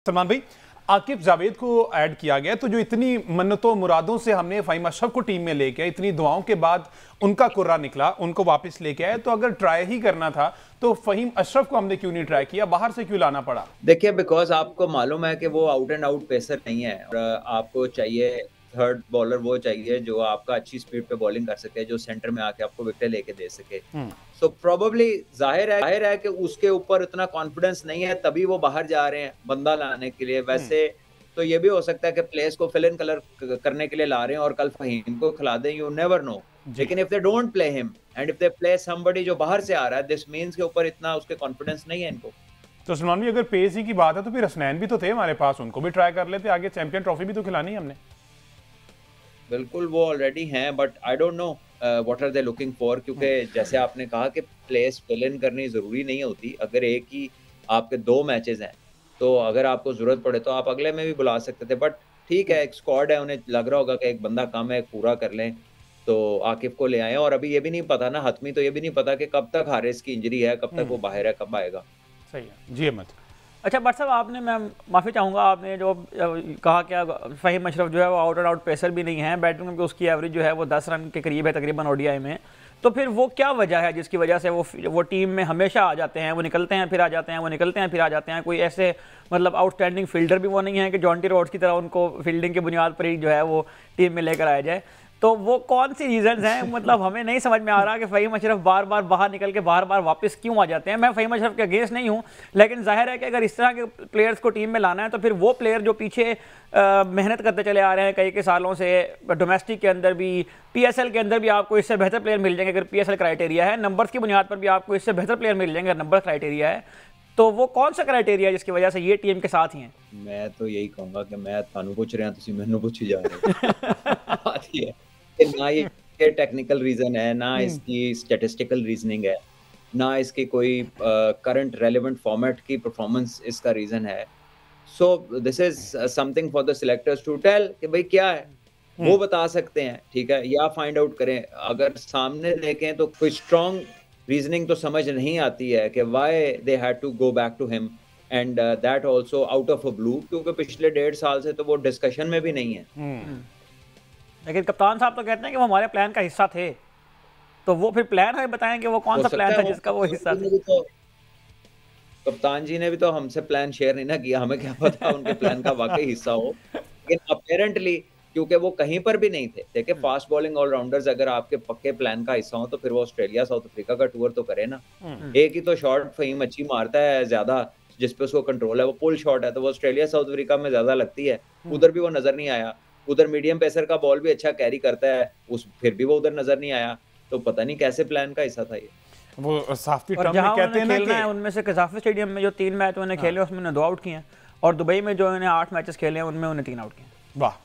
सलमान भाई, आकिब जावेद को ऐड किया गया तो जो इतनी मन्नतों मुरादों से हमने फ़हीम अशरफ को टीम में लेके इतनी दुआओं के बाद उनका कुर्रा निकला, उनको वापस लेके आए, तो अगर ट्राई ही करना था तो फ़हीम अशरफ को हमने क्यों नहीं ट्राई किया, बाहर से क्यों लाना पड़ा? देखिए, बिकॉज़ आपको मालूम है कि वो आउट एंड आउट पेसर नहीं है और आपको चाहिए थर्ड बॉलर वो चाहिए जो आपका अच्छी स्पीड पे बॉलिंग कर सके, जो सेंटर में आके आपको विकेटें लेके दे सके। सो प्रोबेबली ज़ाहिर है कि उसके ऊपर इतना कॉन्फिडेंस नहीं है, तभी वो बाहर जा रहे हैं बंदा लाने के लिए। वैसे तो ये भी हो सकता है कि प्लेयर्स को फिल इन कलर करने के लिए ला रहे हैं और कल फ़हीम को खिला दें, यू नेवर नो। जी। लेकिन if they don't play him and if they play somebody जो बाहर से आ रहा है, दिस मीन्स के ऊपर इतना उसके कॉन्फिडेंस नहीं है इनको। तो सलमान भाई, अगर पेस ही की बात है तो फिर हसनैन भी तो थे हमारे पास, उनको भी ट्राई कर लेते, आगे चैंपियन ट्रॉफी भी तो खिलानी है हमने। बिल्कुल, वो ऑलरेडी हैं but I don't know what are they looking for, क्योंकि जैसे आपने कहा कि प्लेस फिल इन करनी ज़रूरी नहीं होती। अगर एक ही आपके 2 मैचेज़ हैं, तो अगर आपको ज़रूरत पड़े तो आप अगले में भी बुला सकते थे। बट ठीक है, एक स्क्वाड है, उन्हें लग रहा होगा कि एक बंदा कम है, एक पूरा कर लें, तो आकिब को ले आएँ। और अभी ये भी नहीं पता ना, हतमी तो ये भी नहीं पता कि कब तक हारिस की इंजरी है, कब तक वो बाहर है, कब आएगा। सही है जी। अहमद, अच्छा बट साहब, आपने, मैं माफ़ी चाहूँगा, आपने जो कहा कि फ़हीम अशरफ जो है वो आउट एंड आउट पेसर भी नहीं है, बैटिंग में भी उसकी एवरेज जो है वो 10 रन के करीब है तकरीबन ओडीआई में। तो फिर वो क्या वजह है जिसकी वजह से वो टीम में हमेशा आ जाते हैं, वो निकलते हैं फिर आ जाते हैं, वो निकलते हैं फिर आ जाते हैं? कोई ऐसे मतलब आउटस्टैंडिंग फील्डर भी वो नहीं है कि जॉन्टी रोड्स की तरह उनको फील्डिंग की बुनियाद पर ही जो है वो टीम में लेकर आया जाए? तो वो कौन सी रीजंस हैं? मतलब हमें नहीं समझ में आ रहा कि फ़हीम अशरफ बार बार बाहर निकल के बार बार वापस क्यों आ जाते हैं। मैं फ़हीम अशरफ के अगेंस्ट नहीं हूं, लेकिन जाहिर है कि अगर इस तरह के प्लेयर्स को टीम में लाना है तो फिर वो प्लेयर जो पीछे मेहनत करते चले आ रहे हैं कई सालों से, डोमेस्टिक के अंदर भी, पीएसएल के अंदर भी आपको इससे बेहतर प्लेयर मिल जाएंगे अगर पीएसएल क्राइटेरिया है, नंबर्स की बुनियाद पर भी आपको इससे बेहतर प्लेयर मिल जाएंगे अगर नंबर क्राइटेरिया है। तो वो कौन सा क्राइटेरिया है जिसकी वजह से ये टीम के साथ ही हैं? मैं तो यही कहूँगा कि मैं थानू पूछ रहा, तुसीं मैनू पूछी जा रहे हो। बात ये है कि ना ये टेक्निकल रीज़न है, ना इसकी स्टैटिस्टिकल रीज़निंग है, ना इसकी कोई करंट रेलेवेंट फॉर्मेट की परफॉर्मेंस इसका रीज़न है। So this is something for the selectors to tell कि भाई क्या है? वो बता सकते हैं, ठीक है? या फाइंड आउट करें। अगर सामने देखें तो कोई स्ट्रॉन्ग रीज़निंग तो समझ नहीं आती है कि why they had to go back to him and that also out of a blue, क्योंकि पिछले 1.5 साल से तो वो डिस्कशन में भी नहीं है। लेकिन कप्तान साहब तो कहते हैं कि वो हमारे प्लान का हिस्सा थे, तो वो फिर प्लान हमें बताएं कि वो कौन हो सा सकता प्लान था है जिसका वो हिस्सा थे। कप्तान जी ने भी तो हमसे प्लान शेयर नहीं ना किया, हमें क्या पता उनके प्लान का वाक़ई हिस्सा हो। लेकिन अपैरेंटली क्योंकि वो कहीं पर भी नहीं थे। देखिए, फास्ट बॉलिंग ऑलराउंडर्स अगर आपके पक्के प्लान का हिस्सा हो तो फिर वो ऑस्ट्रेलिया, साउथ अफ्रीका का टूर तो करे ना। एक ही तो शॉट फ़हीम अच्छी मारता है ज़्यादा, जिस पे उसको कंट्रोल है, वो पुल शॉट है, तो वो ऑस्ट्रेलिया, साउथ अफ्रीका में ज़्यादा लगती है। उधर भी वो नज़र नहीं आया। उधर मीडियम पेसर का बॉल भी अच्छा कैरी करता है, फिर भी वो उधर नज़र नहीं आया। तो पता नहीं कैसे प्लान का हिस्सा था ये। वो साफ़ी और टर्म में जहां कहते उन्होंने हैं ना खेलना है कि उनमें से कजाफी स्टेडियम में जो 3 मैच उन्होंने खेले उसमें उन्होंने 2 आउट किए हैं, और दुबई में जो उन्होंने 8 मैचेस खेले हैं उनमें उन्हें 3 आउट किए हैं। वाह,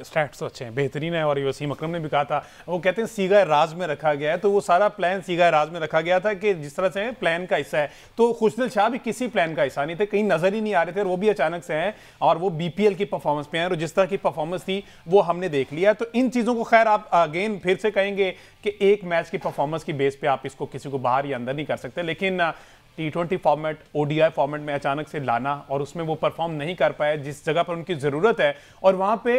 स्टैट्स तो अच्छे हैं, बेहतरीन है। और वसीम अकरम ने भी कहा था, वो कहते हैं सीगा राज में रखा गया है, तो वो सारा प्लान सीगा राज में रखा गया था कि जिस तरह से प्लान का हिस्सा है। तो खुशदिल शाह भी किसी प्लान का हिस्सा नहीं थे, कहीं नजर ही नहीं आ रहे थे, और वो भी अचानक से हैं और वो बीपीएल की परफॉर्मेंस पे हैं, और जिस तरह की परफॉर्मेंस थी वो हमने देख लिया। तो इन चीज़ों को खैर आप अगेन फिर से कहेंगे कि एक मैच की परफॉर्मेंस की बेस पे आप इसको किसी को बाहर या अंदर नहीं कर सकते, लेकिन T20 फॉर्मेट, ओडीआई फॉर्मेट में अचानक से लाना और उसमें वो परफॉर्म नहीं कर पाए जिस जगह पर उनकी ज़रूरत है, और वहाँ पे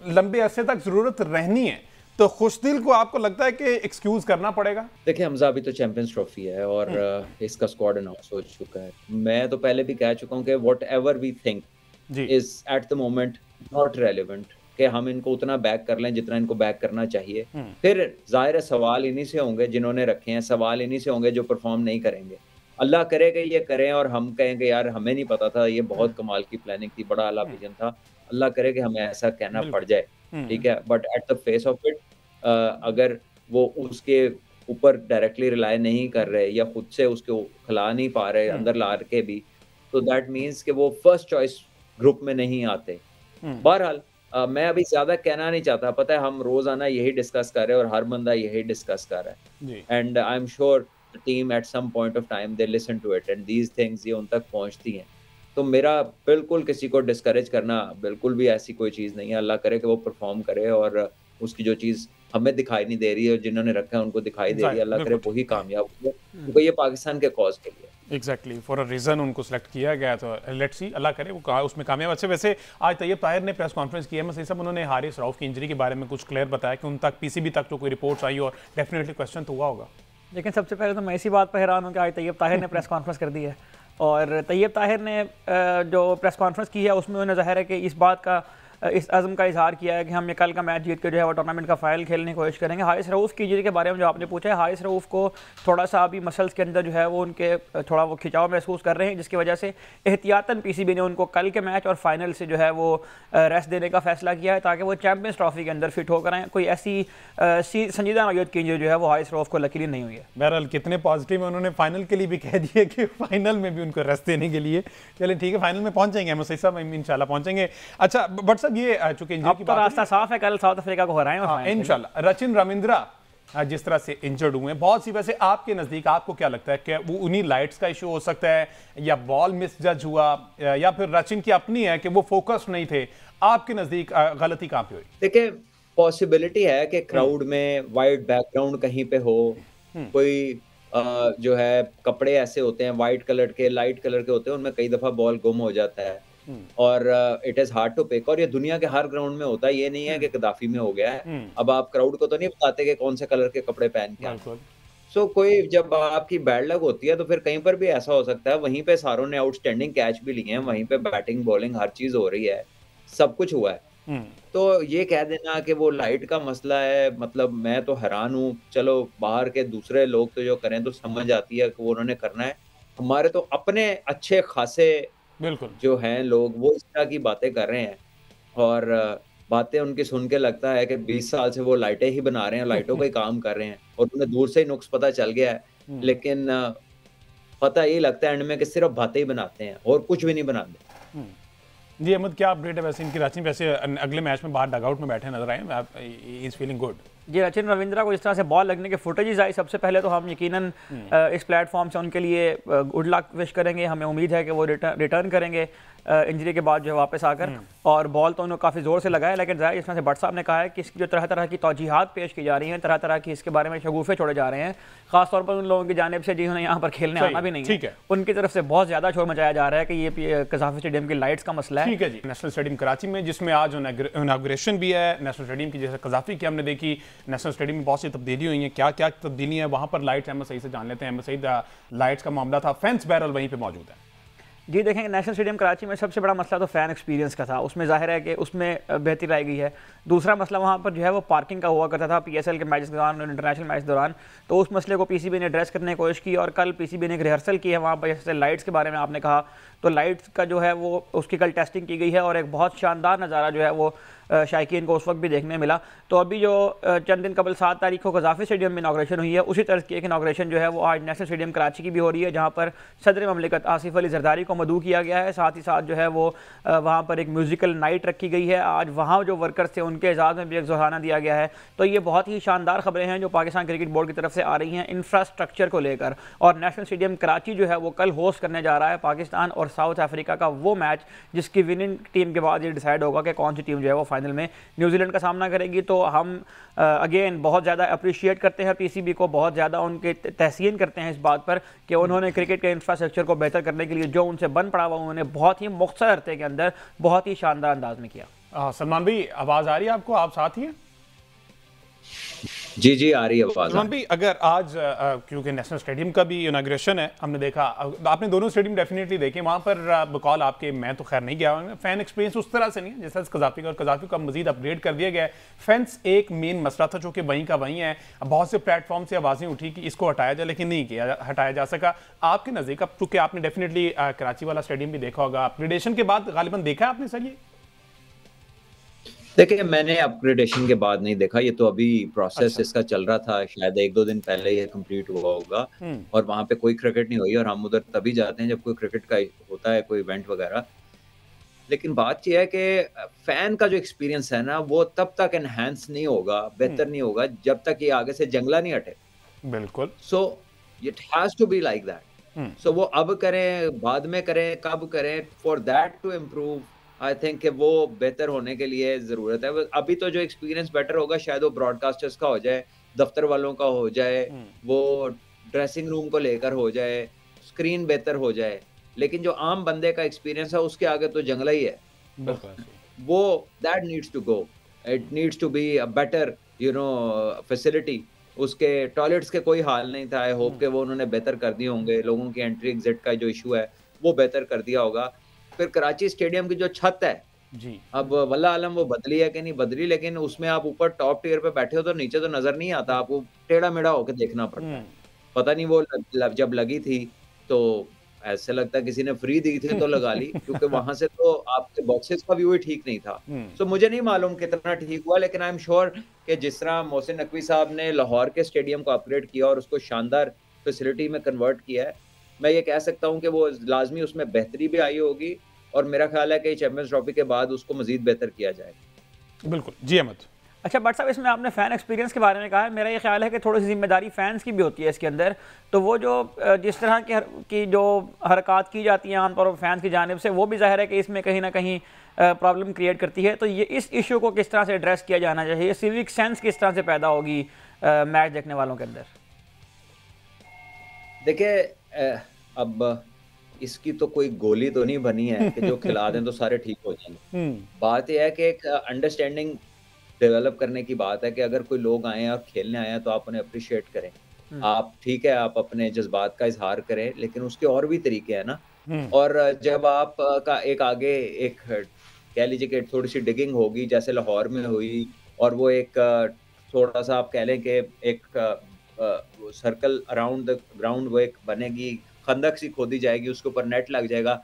लंबे अरसे तक ज़रूरत रहनी है, तो खुशदिल को आपको लगता है कि एक्सक्यूज़ करना पड़ेगा? देखिए हमजा, अभी तो चैंपियंस ट्रॉफी है और इसका स्क्वाड अनाउंस हो चुका है। मैं तो पहले भी कह चुका हूँ कि व्हाटएवर वी थिंक जी। Is at the moment not relevant, कि हम इनको उतना बैक कर लें जितना इनको बैक करना चाहिए। फिर ज़ाहिर है सवाल इन्हीं से होंगे जिन्होंने रखे हैं, सवाल इन्हीं से होंगे जो परफॉर्म नहीं करेंगे। अल्लाह करे कि ये करें और हम कहें कि यार हमें नहीं पता था, ये बहुत कमाल की प्लानिंग थी, बड़ा आला विज़न था। अल्लाह करे कि हमें ऐसा कहना पड़ जाए, ठीक है? But at the face of it अगर वो उसके ऊपर डायरेक्टली रिलाय नहीं कर रहे या खुद से उसको खिला नहीं पा रहे अंदर ला के भी, तो दैट मीन्स कि वो फर्स्ट चॉइस ग्रुप में नहीं आते। बहरहाल मैं अभी ज़्यादा कहना नहीं चाहता, पता है हम रोज़ाना यही डिस्कस कर रहे हैं और हर बंदा यही डिस्कस कर रहा है। जी। And I am sure the team at some point of time they listen to it and these things ये उन तक पहुँचती हैं। तो मेरा बिल्कुल किसी को डिस्करेज करना बिल्कुल भी ऐसी कोई चीज़ नहीं है। अल्लाह करे कि वो परफ़ॉर्म करे और उसकी जो चीज़ हमें दिखाई नहीं दे रही है, जिन्होंने रखा है उनको दिखाई दे रही है, अल्लाह करे वही कामयाब हो, क्योंकि ये पाकिस्तान के कॉज के लिए एग्जैक्टली फॉर अ रीज़न उनको सेलेक्ट किया गया, तो लेट्स सी, अल्लाह करे वो कहा उसमें कामयाब। अच्छे, वैसे आज तैयब ताहिर ने प्रेस कॉन्फ्रेंस की है, मैं सही सब उन्होंने हारिस रऊफ की इंजरी के बारे में कुछ क्लियर बताया कि उन तक पीसीबी तक जो कोई रिपोर्ट्स आई और डेफिनेटली क्वेश्चन तो हुआ होगा। लेकिन सबसे पहले तो मैं इसी बात पर हैरान हूँ कि आज तैयब ताहिर ने प्रेस कॉन्फ्रेंस कर दी है, और तैयब ताहिर ने जो प्रेस कॉन्फ्रेंस की है उसमें उन्हें ज़ाहिर है कि इस बात का, इस अज़म का इजहार किया है कि हम ये कल का मैच जीत के जो है वो टूर्नामेंट का फाइनल खेलने की कोशिश करेंगे। हारिस रऊफ़ की इंजरी के बारे में जो आपने पूछा है, हारिस रऊफ़ को थोड़ा सा अभी मसल्स के अंदर जो है वो उनके थोड़ा वो खिंचाव महसूस कर रहे हैं, जिसकी वजह से एहतियातन पीसीबी ने उनको कल के मैच और फाइनल से जो है वो रेस्ट देने का फैसला किया है ताकि वो चैंपियंस ट्रॉफी के अंदर फिट होकर आएँ। कोई ऐसी संजीदा नौयत की इंजरी जो है वो हारिस रऊफ़ को लकीली नहीं हुई है। बहरहाल कितने पॉजिटिव है, उन्होंने फाइनल के लिए भी कह दिया कि फाइनल में भी उनको रेस्ट देने के लिए, चलिए ठीक है, फाइनल में पहुंचेंगे हम सही साहब, इंशाल्लाह पहुंचेंगे। अच्छा बट साहब ये चूंकि अब तो रास्ता साफ है, कल साउथ अफ्रीका को हराएं इंशाल्लाह। रचिन रविंद्रा जिस तरह से इंजर्ड हुए हैं बहुत सी, वैसे आपके नज़दीक आपको क्या लगता है कि वो उन्हीं लाइट्स का इशू हो सकता है, या बॉल मिस जज हुआ, या फिर रचिन की अपनी है कि वो फोकस नहीं थे? आपके नज़दीक गलती कहाँ पे हुई? देखिए, पॉसिबिलिटी है कि क्राउड में वाइट बैकग्राउंड कहीं पे हो, कोई जो है कपड़े ऐसे होते हैं वाइट कलर के, लाइट कलर के होते हैं, उनमें कई दफ़ा बॉल गुम हो जाता है और it is hard to pick, और ये दुनिया के हर ग्राउंड में होता है, ये नहीं है कि गद्दाफी में हो गया है। अब आप क्राउड को तो नहीं बताते कि कौन से कलर के कपड़े पहन के आए। सो कोई जब आपकी बैड लक होती है तो फिर कहीं पर भी ऐसा हो सकता है। वहीं पे सारों ने आउटस्टैंडिंग कैच भी लिए हैं, वहीं पे बैटिंग बॉलिंग हर चीज़ हो रही है, सब कुछ हुआ है। तो ये कह देना कि वो लाइट का मसला है, मतलब मैं तो हैरान हूँ। चलो बाहर के दूसरे लोग तो जो करें तो समझ आती है कि वो उन्होंने करना है। हमारे तो अपने अच्छे खासे बिल्कुल जो हैं लोग वो इस तरह की बातें कर रहे हैं, और बातें उनकी सुन के लगता है कि 20 साल से वो लाइटें ही बना रहे हैं, लाइटों का ही काम कर रहे हैं, और उन्हें दूर से ही नुक्स पता चल गया है। लेकिन पता यही लगता है एंड में कि सिर्फ बातें ही बनाते हैं और कुछ भी नहीं बनाते। जी अहमद, क्या अपडेट है वैसे इनकी? रचिन वैसे अगले मैच में बाहर डगआउट में बैठे नजर आए, इज फीलिंग गुड? जी, रचिन रविंद्रा को इस तरह से बॉल लगने के फुटेजेस आई, सबसे पहले तो हम यकीनन इस प्लेटफॉर्म से उनके लिए गुड लक विश करेंगे। हमें उम्मीद है कि वो रिटर्न करेंगे इंजरी के बाद जो है वापस आकर, और बॉल तो उन्होंने काफ़ी ज़ोर से लगाया, लेकिन ज़ाहिर इस तरह से भट्ट साहब ने कहा है कि इसकी जो तरह तरह की तौजीहात पेश की जा रही हैं, तरह तरह की इसके बारे में शगुफे छोड़े जा रहे हैं, खासतौर पर उन लोगों की जानिब से जिन्होंने यहाँ पर खेलने आना भी नहीं है, उनकी तरफ से बहुत ज़्यादा शोर मचाया जा रहा है कि ये कज़ाफ़ी स्टेडियम की लाइट्स का मसला है। ठीक है जी, नेशनल स्टेडियम कराची में जिसमें आज इनाग्रेशन भी है नेशनल स्टेडियम की, जैसे कज़ाफ़ी की हमने देखी, नेशनल स्टेडियम में बहुत सी तब्दीली हुई हैं। क्या क्या तब्दीली है वहाँ पर? लाइट्स अहमद सही से जान लेते हैं। अहमद सईद, लाइट्स का मामला था, फैंस बहरहाल वहीं पे मौजूद है। जी देखेंगे, नेशनल स्टेडियम कराची में सबसे बड़ा मसला तो फ़ैन एक्सपीरियंस का था, उसमें ज़ाहिर है कि उसमें बेहतरी लाई गई है। दूसरा मसला वहाँ पर जो है वो पार्किंग का हुआ करता था पीएसएल के मैच के दौरान और इंटरनेशनल मैच दौरान, तो उस मसले को पीसीबी ने एड्रेस करने की कोशिश की, और कल पीसीबी ने एक रिहर्सल की है वहाँ पर। जैसे लाइट्स के बारे में आपने कहा, तो लाइट्स का जो है वो उसकी कल टेस्टिंग की गई है, और एक बहुत शानदार नज़ारा जो है वो शायकीन को उस वक्त भी देखने मिला। तो अभी जो चंद दिन कबल 7 तारीख को कज़ाफ़ी स्टेडियम में इनाग्रेशन हुई है, उसी तरह की एक इनाग्रेशन जो है वो आज नेशनल स्टेडियम कराची की भी हो रही है, जहाँ पर सदर ममलिकत आसिफ अली जरदारी को मदऊ किया गया है। साथ ही साथ जो है वो वहाँ पर एक म्यूज़िकल नाइट रखी गई है। आज वहाँ जो वर्कर्स थे उनके एजाज़ में भी एक ज़ोहाना दिया गया है। तो ये बहुत ही शानदार खबरें हैं जो पाकिस्तान क्रिकेट बोर्ड की तरफ से आ रही हैं इंफ्रास्ट्रक्चर को लेकर, और नेशनल स्टेडियम कराची जो है वो कल होस्ट करने जा रहा है पाकिस्तान और साउथ अफ्रीका का वो मैच, जिसकी विनिंग टीम के बाद ये डिसाइड होगा कि कौन सी टीम जो है वो फाइनल में न्यूजीलैंड का सामना करेगी। तो हम अगेन बहुत ज़्यादा अप्रिशिएट करते हैं पीसीबी को, बहुत ज़्यादा उनके तहसीन करते हैं इस बात पर कि उन्होंने क्रिकेट के इंफ्रास्ट्रक्चर को बेहतर करने के लिए जो उनसे बन पड़ा हुआ उन्होंने बहुत ही मुख्तसर अरसे के अंदर बहुत ही शानदार अंदाज में किया। सलमान भाई, आवाज़ आ रही है आपको? आप साथ ही हैं? जी जी आ रही है आवाज़। सलमान भाई, अगर आज क्योंकि नेशनल स्टेडियम का भी इनाग्रेशन है, हमने देखा, आपने दोनों स्टेडियम डेफिनेटली देखे, वहाँ पर बकौल आपके, मैं तो खैर नहीं गया हूँ, फैन एक्सपीरियंस उस तरह से नहीं है जैसा कज़ाफ़ी का, और कज़ाफ़ी का मजीद अपग्रेड कर दिया गया है। फैंस एक मेन मसला था जो कि वहीं का वहीं है। बहुत से प्लेटफॉर्म से आवाज़ें उठी कि इसको हटाया जाए, लेकिन नहीं किया, हटाया जा सका। आपके नज़दीक, अब चूँकि आपने डेफिनेटली कराची वाला स्टेडियम भी देखा होगा, अपग्रेडेशन के बाद गालिबन देखा आपने सर ये? देखिए, मैंने अपग्रेडेशन के बाद नहीं देखा, ये तो अभी प्रोसेस इसका चल रहा था, शायद 1-2 दिन पहले ये कंप्लीट हुआ होगा, और वहाँ पे कोई क्रिकेट नहीं हुई, और हम उधर तभी जाते हैं जब कोई क्रिकेट का होता है, कोई इवेंट वगैरह। लेकिन बात ये है कि फैन का जो एक्सपीरियंस है ना, वो तब तक एनहांस नहीं होगा, बेहतर नहीं होगा, जब तक ये आगे से जंगला नहीं हटे। बिल्कुल। So it has to be like that. So वो अब करें, बाद में करें, कब करें, for that to improve I think कि वो बेहतर होने के लिए ज़रूरत है। अभी तो जो एक्सपीरियंस बेटर होगा शायद वो ब्रॉडकास्टर्स का हो जाए, दफ्तर वालों का हो जाए, वो ड्रेसिंग रूम को लेकर हो जाए, स्क्रीन बेहतर हो जाए। लेकिन जो आम बंदे का एक्सपीरियंस है उसके आगे तो जंगला ही है। तो वो that needs to go. It needs to be a better facility. उसके टॉयलेट्स के कोई हाल नहीं था। आई होप कि वो उन्होंने बेहतर कर दिए होंगे। लोगों की एंट्री एग्जिट का जो इशू है वो बेहतर कर दिया होगा। फिर कराची स्टेडियम की जो छत है जी, अब वल्लाह आलम वो बदली है कि नहीं बदली, लेकिन उसमें आप ऊपर टॉप टियर पे बैठे हो तो नीचे तो नजर नहीं आता, आपको टेढ़ा मेढ़ा होकर देखना पड़ता है। पता नहीं वो जब लगी थी तो ऐसे लगता है किसी ने फ्री दी थी तो लगा ली, क्योंकि वहां से तो आपके बॉक्सेस का व्यू ही ठीक नहीं था। सो मुझे नहीं मालूम कितना ठीक हुआ, लेकिन आई एम श्योर कि जिस तरह मोहसिन नकवी साहब ने लाहौर के स्टेडियम को अपग्रेड किया और उसको शानदार फैसिलिटी में कन्वर्ट किया है, मैं ये कह सकता हूँ कि वो लाजमी उसमें बेहतरी भी आई होगी और मेरा ख्याल है कि चैंपियंस ट्रॉफी के बाद उसको मजीद बेहतर किया जाएगा। बिल्कुल जी अहमद। अच्छा बट साहब, इसमें आपने फ़ैन एक्सपीरियंस के बारे में कहा है, मेरा ये ख्याल है कि थोड़ी सी जिम्मेदारी फ़ैन्स की भी होती है इसके अंदर। तो वो जो जिस तरह की जो हरकत की जाती हैं आमतौर पर फैंस की जानिब से, वो भी ज़ाहिर है कि इसमें कहीं ना कहीं प्रॉब्लम क्रिएट करती है। तो ये इस इशू को किस तरह से एड्रेस किया जाना चाहिए, सिविक सेंस किस तरह से पैदा होगी मैच देखने वालों के अंदर? देखिए अब इसकी तो कोई गोली तो नहीं बनी है कि जो खिला दें तो सारे ठीक हो जाएंगे। बात यह है कि एक अंडरस्टैंडिंग डेवलप करने की बात है कि अगर कोई लोग आए हैं और खेलने आए हैं तो आप उन्हें अप्रिशिएट करें। आप ठीक है, आप अपने जज्बात का इजहार करें, लेकिन उसके और भी तरीके हैं ना। और जब आप का एक आगे एक कह लीजिए कि थोड़ी सी डिगिंग होगी जैसे लाहौर में हुई, और वो एक थोड़ा सा आप कह लें कि एक सर्कल अराउंड द ग्राउंड वो एक बनेगी, खंदक सी खोदी जाएगी, उसके ऊपर नेट लग जाएगा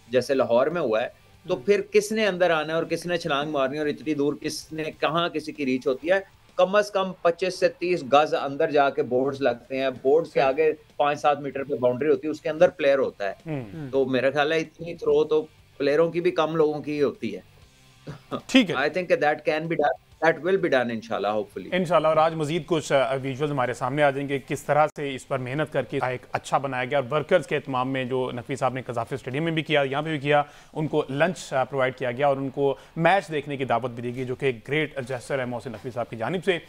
जैसे लाहौर में हुआ है। तो फिर किसने अंदर आना है और किसने छलांग मारनी है और इतनी दूर किसने कहाँ किसी की रीच होती है? कम से कम 25 से 30 गज अंदर जाके बोर्ड्स लगते हैं। बोर्ड्स के आगे 5-7 मीटर पे बाउंड्री होती है, उसके अंदर प्लेयर होता है। तो मेरा ख्याल है इतनी थ्रो तो प्लेयरों की भी कम लोगों की होती है। ठीक है, I think that can be done, that will be done इंशाल्लाह, होपफुली इंशाल्लाह। और आज मजीद कुछ विजुअल्स हमारे सामने आ जाएंगे किस तरह से इस पर मेहनत करके एक अच्छा बनाया गया, और वर्कर्स के एहतमाम में जो नकवी साहब ने कज़ाफ़ी स्टेडियम में भी किया, यहाँ पे भी किया, उनको लंच प्रोवाइड किया गया और उनको मैच देखने की दावत भी दी गई, जो कि एक ग्रेट जेस्चर है मोहसिन नकवी साहब की जानिब से।